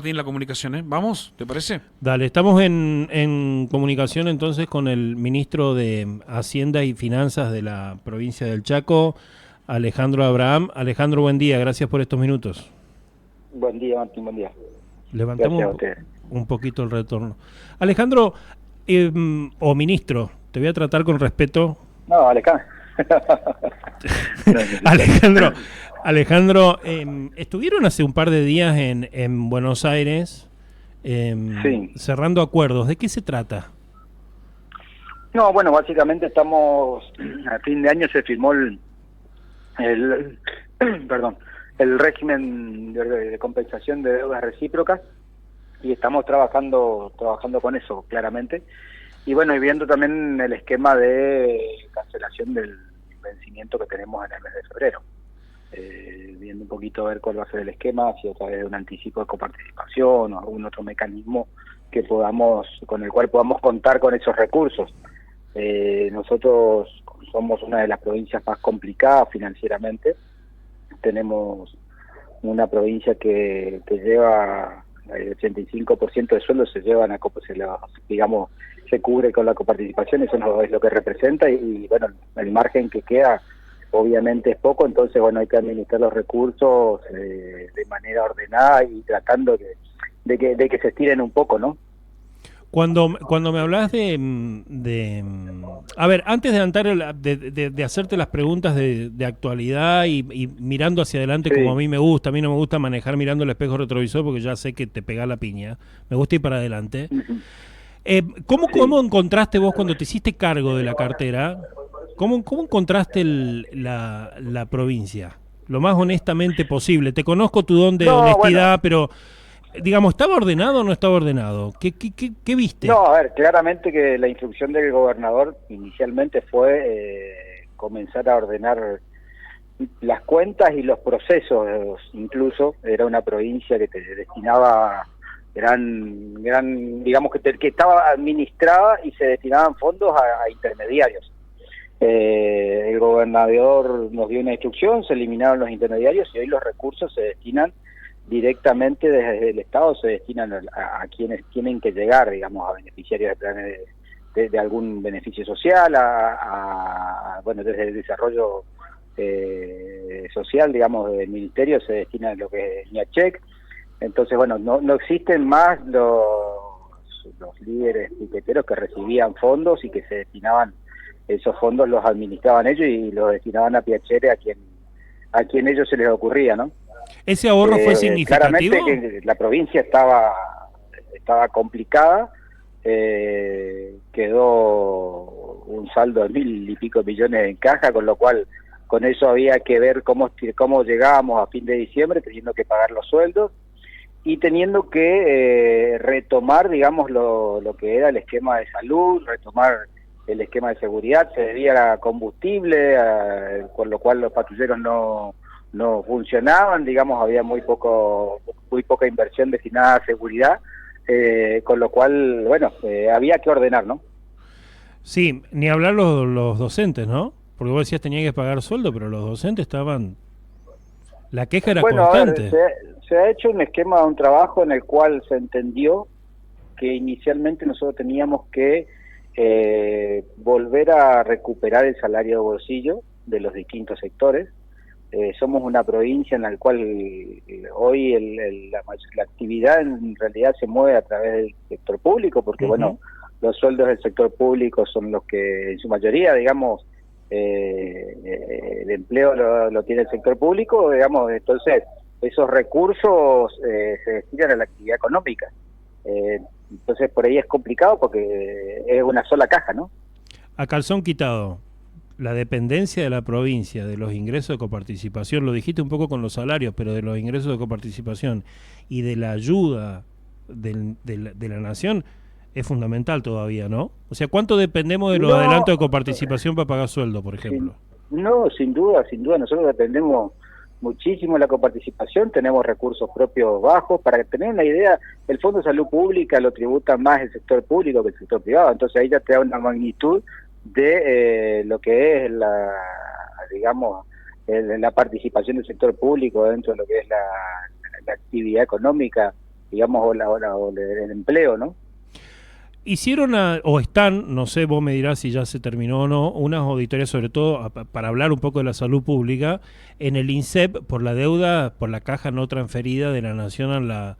En la comunicación, ¿eh? Vamos, ¿te parece? Dale, estamos en comunicación entonces con el ministro de Hacienda y Finanzas de la provincia del Chaco, Alejandro Abraham. Alejandro, buen día, gracias por estos minutos. Buen día, Martín, buen día. Levantamos Gracias a ustedes. un poquito el retorno. Alejandro, o ministro, te voy a tratar con respeto. No, Alejandro. No, Alejandro, Alejandro, estuvieron hace un par de días en Buenos Aires sí. cerrando acuerdos. ¿De qué se trata? No, bueno, básicamente estamos, a fin de año se firmó el perdón, el régimen de compensación de deudas recíprocas y estamos trabajando con eso, claramente. Y bueno, y viendo también el esquema de cancelación del vencimiento que tenemos en el mes de febrero. Viendo un poquito a ver cuál va a ser el esquema, si a través de un anticipo de coparticipación o algún otro mecanismo con el cual podamos contar con esos recursos. Nosotros somos una de las provincias más complicadas financieramente. Tenemos una provincia que lleva el 85% de sueldos se llevan a digamos, se cubre con la coparticipación. Eso es lo que representa y bueno, el margen que queda obviamente es poco, entonces bueno, hay que administrar los recursos de manera ordenada y tratando de que se estiren un poco, ¿no? Cuando me hablas a ver, antes de de hacerte las preguntas de actualidad y mirando hacia adelante como Sí. a mí no me gusta manejar mirando el espejo retrovisor porque ya sé que te pega la piña, me gusta ir para adelante. Ujú. ¿Cómo Sí. encontraste vos cuando te hiciste cargo de la cartera? ¿Cómo encontraste la provincia? Lo más honestamente posible. Te conozco tu don de No, bueno, honestidad, pero digamos, ¿estaba ordenado o no estaba ordenado? ¿Qué viste? no, a ver, claramente que la instrucción del gobernador inicialmente fue comenzar a ordenar las cuentas y los procesos. Incluso era una provincia que te destinaba digamos que estaba administrada y se destinaban fondos a intermediarios. El gobernador nos dio una instrucción, se eliminaron los intermediarios y hoy los recursos se destinan directamente desde el Estado, se destinan a quienes tienen que llegar, digamos, a beneficiarios de planes de algún beneficio social, bueno, desde el desarrollo social, digamos, del ministerio se destina a lo que es NIACHEC. Entonces, bueno, no existen más los líderes piqueteros que recibían fondos y que se destinaban, esos fondos los administraban ellos y los destinaban a Piacere a quien ellos se les ocurría, ¿no? ¿Ese ahorro fue Claramente significativo? que la provincia estaba complicada, quedó un saldo de 1.000 y pico millones en caja, con lo cual con eso había que ver cómo llegábamos a fin de diciembre, teniendo que pagar los sueldos y teniendo que retomar, digamos, lo que era el esquema de salud, retomar el esquema de seguridad. Se debía a combustible, con lo cual los patrulleros no funcionaban, digamos, había muy poca inversión destinada a seguridad, con lo cual, bueno, había que ordenar, ¿no? Sí, ni hablar los docentes, ¿no? Porque vos decías tenía que pagar sueldo, pero los docentes estaban... La queja era Bueno, a ver, constante. se ha hecho un esquema, un trabajo en el cual se entendió que inicialmente nosotros teníamos que volver a recuperar el salario de bolsillo de los distintos sectores. Somos una provincia en la cual hoy la actividad en realidad se mueve a través del sector público, porque bueno, los sueldos del sector público son los que en su mayoría, digamos, el empleo lo tiene el sector público, digamos, entonces esos recursos se destinan a la actividad económica. Entonces por ahí es complicado porque es una sola caja, ¿no? A calzón quitado, la dependencia de la provincia de los ingresos de coparticipación, lo dijiste un poco con los salarios, pero de los ingresos de coparticipación y de la ayuda de la nación es fundamental todavía, ¿no? O sea, ¿cuánto dependemos de los No, adelantos de coparticipación para pagar sueldo, por sin, ejemplo? no, sin duda, nosotros dependemos muchísimo de la coparticipación, tenemos recursos propios bajos. Para tener una idea, el Fondo de Salud Pública lo tributa más el sector público que el sector privado, entonces ahí ya te da una magnitud de lo que es digamos, la participación del sector público dentro de lo que es la actividad económica digamos, o el empleo, ¿no? Hicieron o están, no sé, vos me dirás si ya se terminó o no, unas auditorías sobre todo para hablar un poco de la salud pública en el INSEP por la deuda, por la caja no transferida de la nación a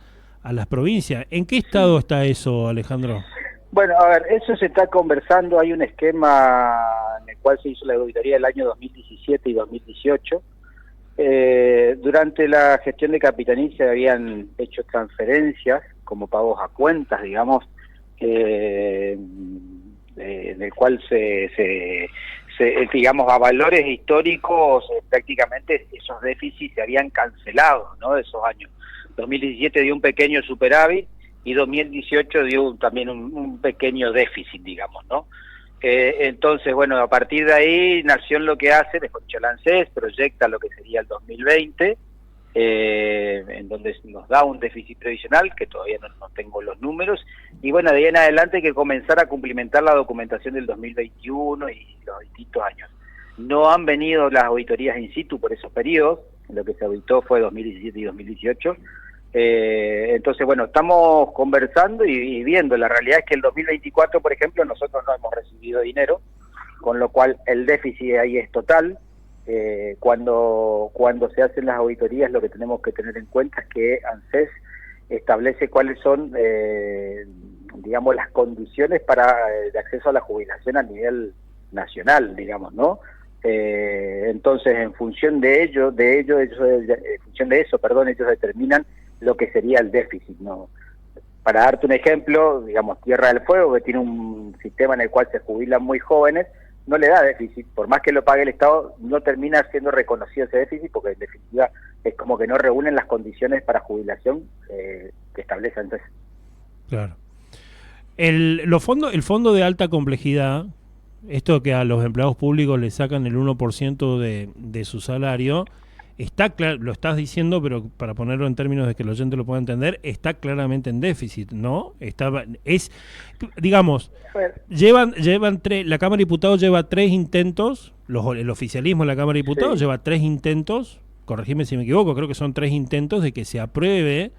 las provincias. ¿En qué estado está eso, Alejandro? Bueno, a ver, eso se está conversando, hay un esquema en el cual se hizo la auditoría del año 2017 y 2018. Durante la gestión de Capitaní se habían hecho transferencias como pagos a cuentas, digamos, del cual digamos, a valores históricos, prácticamente esos déficits se habían cancelado, ¿no? De esos años. 2017 dio un pequeño superávit y 2018 dio también un pequeño déficit, digamos, ¿no? Entonces, bueno, a partir de ahí, Nación lo que hace, después ANSES proyecta lo que sería el 2020, en donde nos da un déficit previsional, que todavía no tengo los números, y bueno, de ahí en adelante hay que comenzar a cumplimentar la documentación del 2021 y los distintos años. No han venido las auditorías in situ por esos periodos, lo que se auditó fue 2017 y 2018, entonces bueno, estamos conversando y viendo. La realidad es que el 2024, por ejemplo, nosotros no hemos recibido dinero, con lo cual el déficit ahí es total. Cuando se hacen las auditorías, lo que tenemos que tener en cuenta es que ANSES establece cuáles son, digamos, las condiciones de acceso a la jubilación a nivel nacional, digamos, ¿no? Entonces, en función de ellos determinan lo que sería el déficit, ¿no? Para darte un ejemplo, digamos, Tierra del Fuego, que tiene un sistema en el cual se jubilan muy jóvenes, no le da déficit, por más que lo pague el Estado, no termina siendo reconocido ese déficit, porque en definitiva es como que no reúnen las condiciones para jubilación que establece ANSES. Claro. El fondo de alta complejidad, esto que a los empleados públicos le sacan el 1% de su salario, está claro, lo estás diciendo, pero para ponerlo en términos de que el oyente lo pueda entender, está claramente en déficit, ¿no? Digamos, la Cámara de Diputados lleva 3 intentos, el oficialismo de la Cámara de Diputados lleva 3 intentos, corregime si me equivoco, creo que son 3 intentos de que se apruebe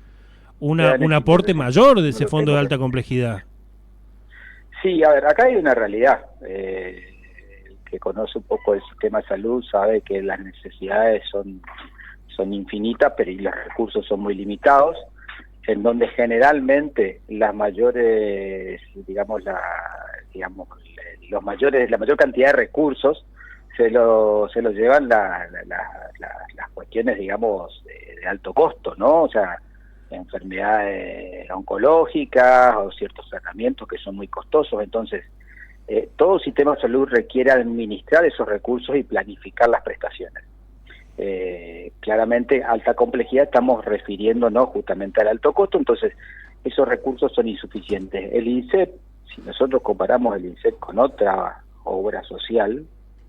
un aporte mayor de ese fondo de alta complejidad. Sí, a ver, acá hay una realidad. El que conoce un poco el sistema de salud sabe que las necesidades son infinitas, pero y los recursos son muy limitados, en donde generalmente la mayor cantidad de recursos se lo llevan las cuestiones, digamos, de alto costo, ¿no? O sea, enfermedades oncológicas o ciertos tratamientos que son muy costosos. Entonces, todo sistema de salud requiere administrar esos recursos y planificar las prestaciones. Claramente, alta complejidad, estamos refiriéndonos justamente al alto costo, entonces esos recursos son insuficientes. El INSEP, si nosotros comparamos el INSEP con otra obra social,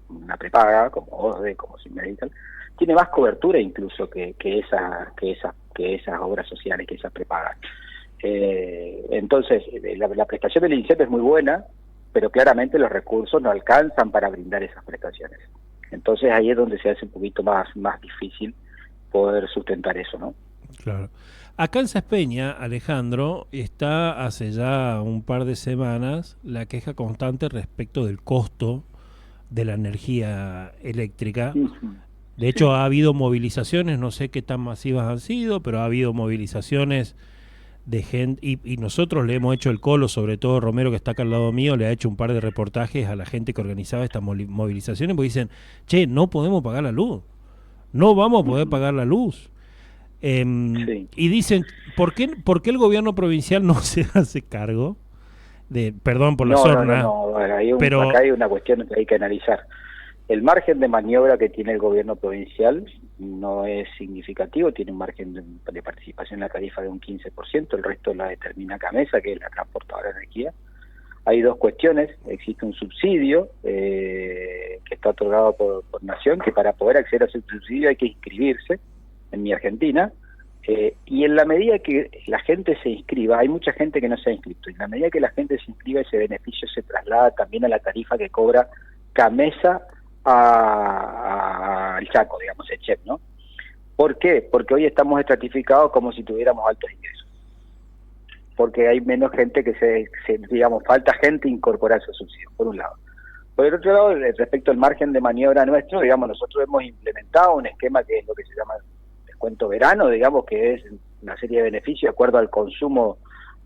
una prepaga, como OSDE, como Sinmedical, tiene más cobertura incluso que esas obras sociales, que esas prepagas. Entonces, la prestación del INSEP es muy buena, pero claramente los recursos no alcanzan para brindar esas prestaciones. Entonces ahí es donde se hace un poquito más difícil poder sustentar eso, ¿no? Claro. Acá en Saspeña, Alejandro, está hace ya un par de semanas la queja constante respecto del costo de la energía eléctrica. De hecho, ha habido movilizaciones, no sé qué tan masivas han sido, pero ha habido movilizaciones de gente, y nosotros le hemos hecho el colo, sobre todo Romero, que está acá al lado mío, le ha hecho un par de reportajes a la gente que organizaba estas movilizaciones, porque dicen, che, no podemos pagar la luz, no vamos a poder pagar la luz. Y dicen, ¿por qué el gobierno provincial no se hace cargo de, perdón por la sorna? Pero acá hay una cuestión que hay que analizar. El margen de maniobra que tiene el gobierno provincial no es significativo, tiene un margen de participación en la tarifa de un 15%, el resto la determina Camesa, que es la transportadora de energía. Hay dos cuestiones: existe un subsidio que está otorgado por Nación, que para poder acceder a ese subsidio hay que inscribirse en Mi Argentina, y en la medida que la gente se inscriba, hay mucha gente que no se ha inscrito, y en la medida que la gente se inscriba, ese beneficio se traslada también a la tarifa que cobra Camesa al Chaco, digamos, el CHEP, ¿no? ¿Por qué? Porque hoy estamos estratificados como si tuviéramos altos ingresos. porque hay menos gente que digamos, falta gente incorporar esos subsidios, por un lado. Por el otro lado, respecto al margen de maniobra nuestro, digamos, nosotros hemos implementado un esquema que es lo que se llama descuento verano, digamos, que es una serie de beneficios de acuerdo al consumo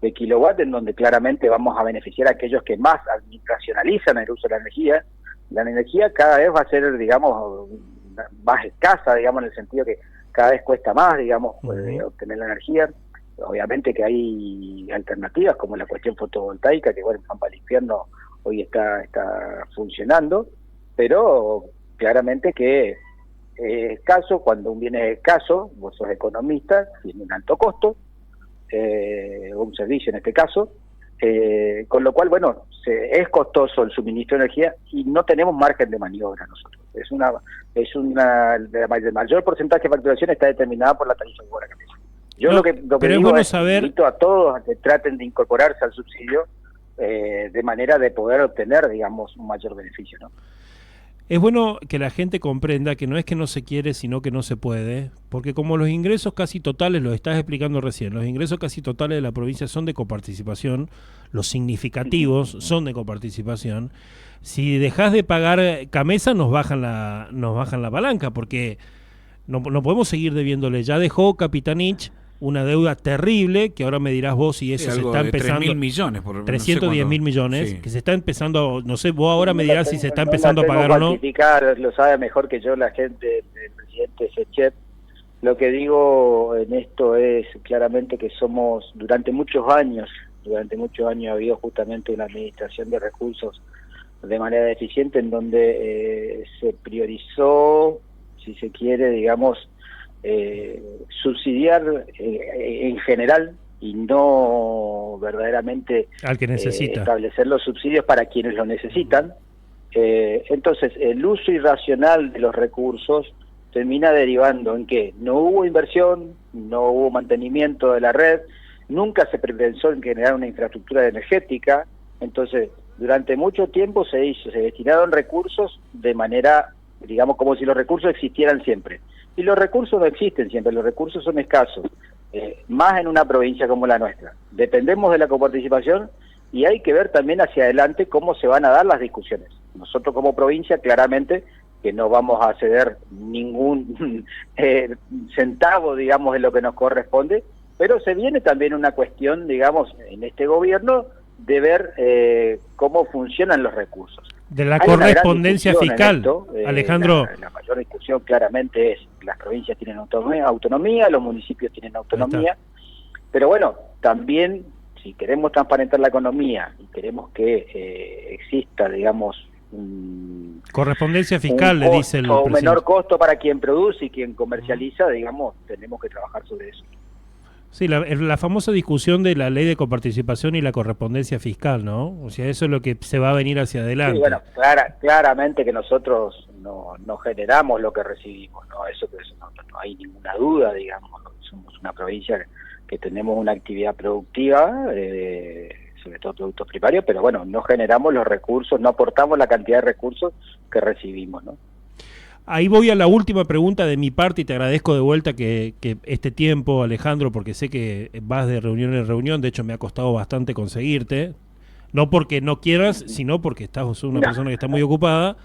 de kilowatt, en donde claramente vamos a beneficiar a aquellos que más racionalizan el uso de la energía. La energía cada vez va a ser, digamos, más escasa, digamos, en el sentido que cada vez cuesta más, digamos, obtener la energía. Obviamente que hay alternativas, como la cuestión fotovoltaica, que bueno, en Pampa del Infierno hoy está funcionando, pero claramente que es escaso. Cuando un bien es escaso, vos sos economista, tiene un alto costo, o un servicio en este caso, con lo cual, bueno, es costoso el suministro de energía y no tenemos margen de maniobra nosotros. El mayor porcentaje de facturación está determinada por la tarifa de obra cambiaria. Yo lo que digo es invito a todos a que traten de incorporarse al subsidio de manera de poder obtener, digamos, un mayor beneficio, ¿no? Es bueno que la gente comprenda que no es que no se quiere, sino que no se puede, porque como los ingresos casi totales, lo estás explicando recién, los ingresos casi totales de la provincia son de coparticipación, los significativos son de coparticipación. Si dejas de pagar Camesa, nos bajan la palanca, porque no podemos seguir debiéndole. Ya dejó Capitanich una deuda terrible, que ahora me dirás vos si eso se está empezando... 3.000 millones. 310.000 millones, sí, que se está empezando, no sé, vos ahora me dirás si se está empezando a pagar o no. Lo sabe mejor que yo la gente, el presidente Sechet. Lo que digo en esto es claramente que somos, durante muchos años ha habido justamente una administración de recursos de manera deficiente, en donde se priorizó, si se quiere, digamos, subsidiar en general y no verdaderamente al que necesita, establecer los subsidios para quienes lo necesitan. Entonces, el uso irracional de los recursos termina derivando en que no hubo inversión, no hubo mantenimiento de la red, nunca se pensó en generar una infraestructura energética. Entonces, durante mucho tiempo se destinaron recursos de manera, digamos, como si los recursos existieran siempre. Y los recursos no existen siempre, los recursos son escasos, más en una provincia como la nuestra. Dependemos de la coparticipación y hay que ver también hacia adelante cómo se van a dar las discusiones. Nosotros como provincia, claramente, que no vamos a ceder ningún centavo, digamos, de lo que nos corresponde, pero se viene también una cuestión, digamos, en este gobierno, de ver cómo funcionan los recursos. De la correspondencia fiscal, esto, Alejandro. La mayor discusión claramente es las provincias tienen autonomía, los municipios tienen autonomía, pero bueno, también si queremos transparentar la economía y queremos que exista, digamos, correspondencia fiscal, le dice el presidente, menor costo para quien produce y quien comercializa, digamos, tenemos que trabajar sobre eso. Sí, la famosa discusión de la ley de coparticipación y la correspondencia fiscal, ¿no? O sea, eso es lo que se va a venir hacia adelante. Sí, bueno, claramente que nosotros no generamos lo que recibimos, ¿no? Eso no hay ninguna duda, digamos. Somos una provincia que tenemos una actividad productiva, sobre todo productos primarios, pero bueno, no generamos los recursos, no aportamos la cantidad de recursos que recibimos, ¿no? Ahí voy a la última pregunta de mi parte y te agradezco de vuelta que este tiempo, Alejandro, porque sé que vas de reunión en reunión, de hecho me ha costado bastante conseguirte, no porque no quieras, sino porque estás una persona que está muy ocupada,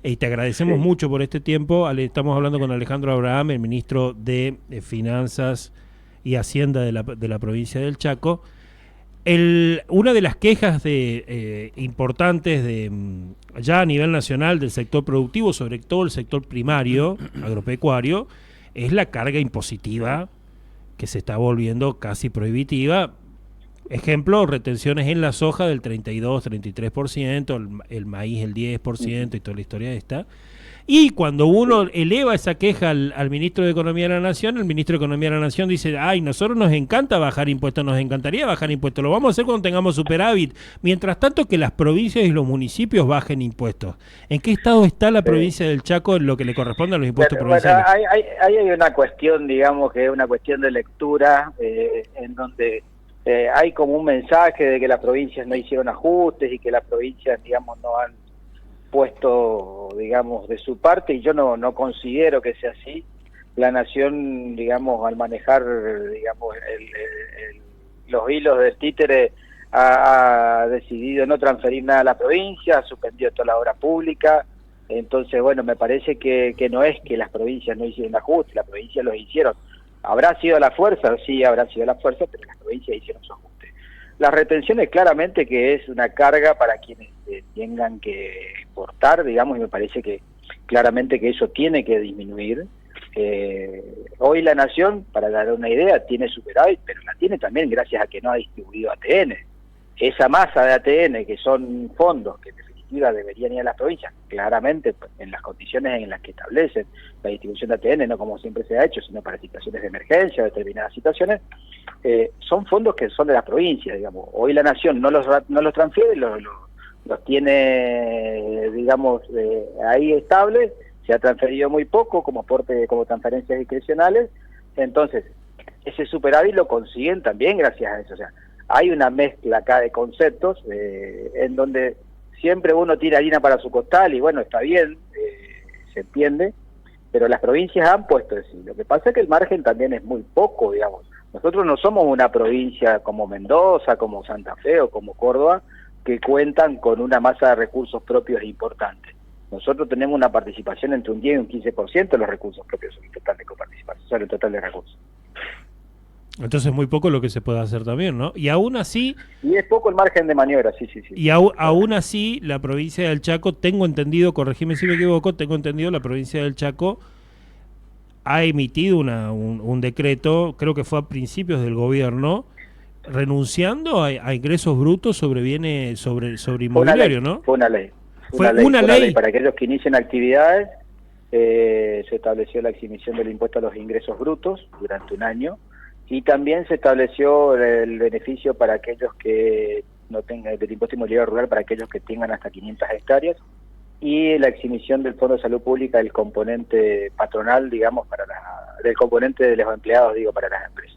y te agradecemos mucho por este tiempo. Estamos hablando con Alejandro Abraham, el ministro de Finanzas y Hacienda de la provincia del Chaco. Una de las quejas importantes ya a nivel nacional del sector productivo, sobre todo el sector primario, agropecuario, es la carga impositiva que se está volviendo casi prohibitiva. Ejemplo, retenciones en la soja del 32-33%, el maíz el 10% y toda la historia esta. Y cuando uno eleva esa queja al ministro de Economía de la Nación, el ministro de Economía de la Nación dice, ay, nosotros nos encanta bajar impuestos, nos encantaría bajar impuestos, lo vamos a hacer cuando tengamos superávit. Mientras tanto que las provincias y los municipios bajen impuestos. ¿En qué estado está la provincia del Chaco en lo que le corresponde a los impuestos provinciales? Bueno, hay una cuestión, digamos, que es una cuestión de lectura, en donde hay como un mensaje de que las provincias no hicieron ajustes y que las provincias, digamos, no han puesto, digamos, de su parte, y yo no considero que sea así. La Nación, digamos, al manejar, digamos, los hilos del títere ha decidido no transferir nada a la provincia, ha suspendido toda la obra pública. Entonces, bueno, me parece que no es que las provincias no hicieron ajustes, las provincias los hicieron. ¿Habrá sido la fuerza? Sí, habrá sido la fuerza, pero las provincias hicieron su ajuste. Las retenciones claramente que es una carga para quienes tengan que exportar, digamos, y me parece que claramente que eso tiene que disminuir. Hoy la Nación, para dar una idea, tiene superávit, pero la tiene también gracias a que no ha distribuido ATN. Esa masa de ATN, que son fondos que en definitiva deberían ir a las provincias, claramente en las condiciones en las que establecen la distribución de ATN, no como siempre se ha hecho, sino para situaciones de emergencia, determinadas situaciones, son fondos que son de las provincias, digamos. Hoy la Nación no los transfiere, los tiene, digamos, ahí estables, se ha transferido muy poco como aporte, como transferencias discrecionales. Entonces ese superávit lo consiguen también gracias a eso. O sea, hay una mezcla acá de conceptos en donde siempre uno tira harina para su costal y bueno, está bien, se entiende, pero las provincias han puesto eso. Lo que pasa es que el margen también es muy poco, digamos. Nosotros no somos una provincia como Mendoza, como Santa Fe o como Córdoba, que cuentan con una masa de recursos propios importante. Nosotros tenemos una participación entre un 10 y un 15% de los recursos propios sobre el total de coparticipación, sobre el total de recursos. Entonces muy poco lo que se puede hacer también, ¿no? Y aún así... Y es poco el margen de maniobra, sí. Y aún así, la provincia del Chaco, tengo entendido, corregime si me equivoco, tengo entendido, la provincia del Chaco ha emitido un decreto, creo que fue a principios del gobierno, renunciando a ingresos brutos sobre bienes, sobre inmobiliario, ¿no? Fue una ley. Fue una ley. Para aquellos que inicien actividades, se estableció la exhibición del impuesto a los ingresos brutos durante un año. Y también se estableció el beneficio para aquellos que no tengan, del impuesto inmobiliario rural para aquellos que tengan hasta 500 hectáreas, y la exhibición del Fondo de Salud Pública del componente patronal, digamos, del componente de los empleados, digo, para las empresas.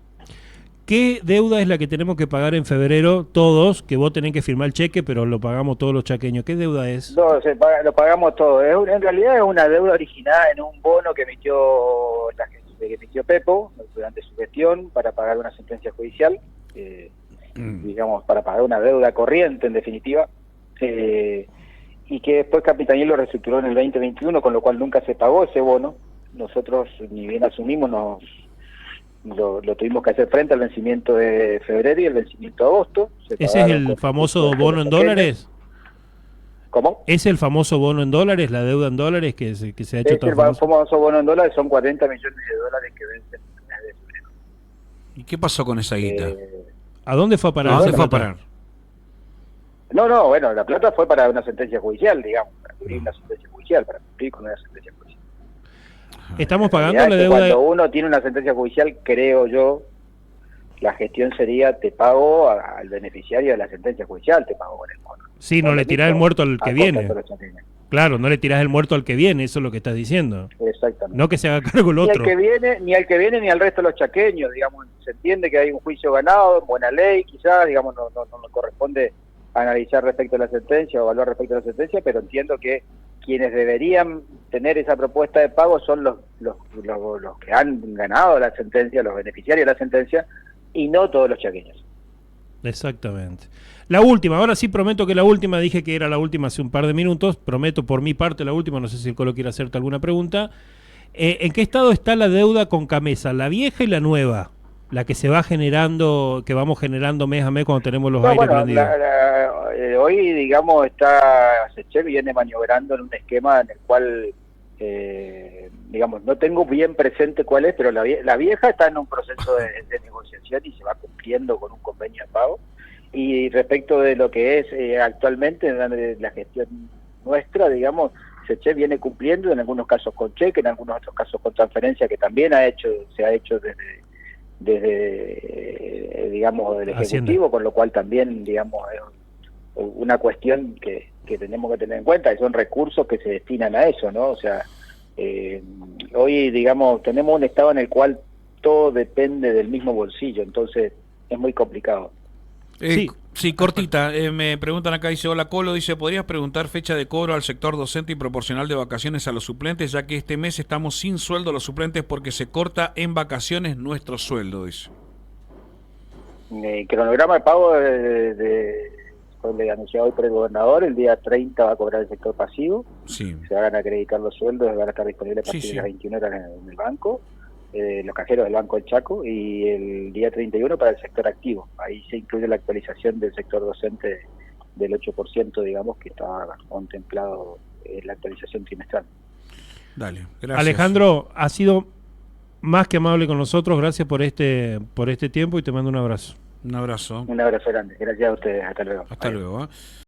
¿Qué deuda es la que tenemos que pagar en febrero todos? Que vos tenés que firmar el cheque, pero lo pagamos todos los chaqueños. ¿Qué deuda es? No, lo pagamos todo. En realidad es una deuda originada en un bono que emitió Pepo durante su gestión para pagar una sentencia judicial, digamos, para pagar una deuda corriente, en definitiva, y que después Capitanía lo reestructuró en el 2021, con lo cual nunca se pagó ese bono. Nosotros, ni bien asumimos, lo tuvimos que hacer frente al vencimiento de febrero y el vencimiento de agosto. ¿Ese es el famoso bono en dólares? ¿Cómo? ¿Es el famoso bono en dólares, la deuda en dólares que se ha hecho tan famoso? El famoso bono en dólares son 40 millones de dólares que vencen en el mes de febrero. ¿Y qué pasó con esa guita? ¿A dónde fue a parar? ¿A dónde fue a parar? No, bueno, la plata fue para una sentencia judicial, digamos, para cubrir una sentencia judicial, para cumplir con una sentencia judicial. ¿Estamos pagando la deuda? Cuando uno tiene una sentencia judicial, creo yo, la gestión sería, te pago al beneficiario de la sentencia judicial, te pago con el bono. Sí, no le tirás el muerto al que viene. Claro, no le tirás el muerto al que viene, eso es lo que estás diciendo. Exactamente. No que se haga cargo el otro. Ni al que viene ni al resto de los chaqueños, digamos, se entiende que hay un juicio ganado, buena ley, quizás, digamos, no nos corresponde analizar respecto a la sentencia o evaluar respecto a la sentencia, pero entiendo que quienes deberían tener esa propuesta de pago son los que han ganado la sentencia, los beneficiarios de la sentencia, y no todos los chaqueños. Exactamente. La última, ahora sí prometo que la última, dije que era la última hace un par de minutos, prometo por mi parte la última, no sé si el Colo quiere hacerte alguna pregunta. ¿En qué estado está la deuda con Camesa, la vieja y la nueva? La que se va generando, que vamos generando mes a mes cuando tenemos los aires prendidos. Hoy, digamos, Sechel viene maniobrando en un esquema en el cual, digamos, no tengo bien presente cuál es, pero la vieja está en un proceso de negociación y se va cumpliendo con un convenio de pago. Y respecto de lo que es actualmente la gestión nuestra, digamos, Sechel viene cumpliendo, en algunos casos con cheque, en algunos otros casos con transferencia, que también se ha hecho desde digamos, del Ejecutivo, Hacienda. Con lo cual también, digamos, es una cuestión que tenemos que tener en cuenta, y son recursos que se destinan a eso, ¿no? O sea, hoy, digamos, tenemos un estado en el cual todo depende del mismo bolsillo, entonces es muy complicado. Sí, cortita. Me preguntan acá, dice, hola Colo, dice, ¿podrías preguntar fecha de cobro al sector docente y proporcional de vacaciones a los suplentes, ya que este mes estamos sin sueldo los suplentes porque se corta en vacaciones nuestro sueldo, dice? Cronograma de pago fue anunciado hoy por el gobernador. El día 30 va a cobrar el sector pasivo. Sí. Se van a acreditar los sueldos, van a estar disponibles a partir Sí. de las 21 horas en el banco, los cajeros del Banco del Chaco, y el día 31 para el sector activo. Ahí se incluye la actualización del sector docente del 8%, digamos, que estaba contemplado en la actualización trimestral. Dale, gracias. Alejandro, ha sido más que amable con nosotros. Gracias por este tiempo y te mando un abrazo. Un abrazo. Un abrazo grande. Gracias a ustedes. Hasta luego. Hasta Adiós. luego.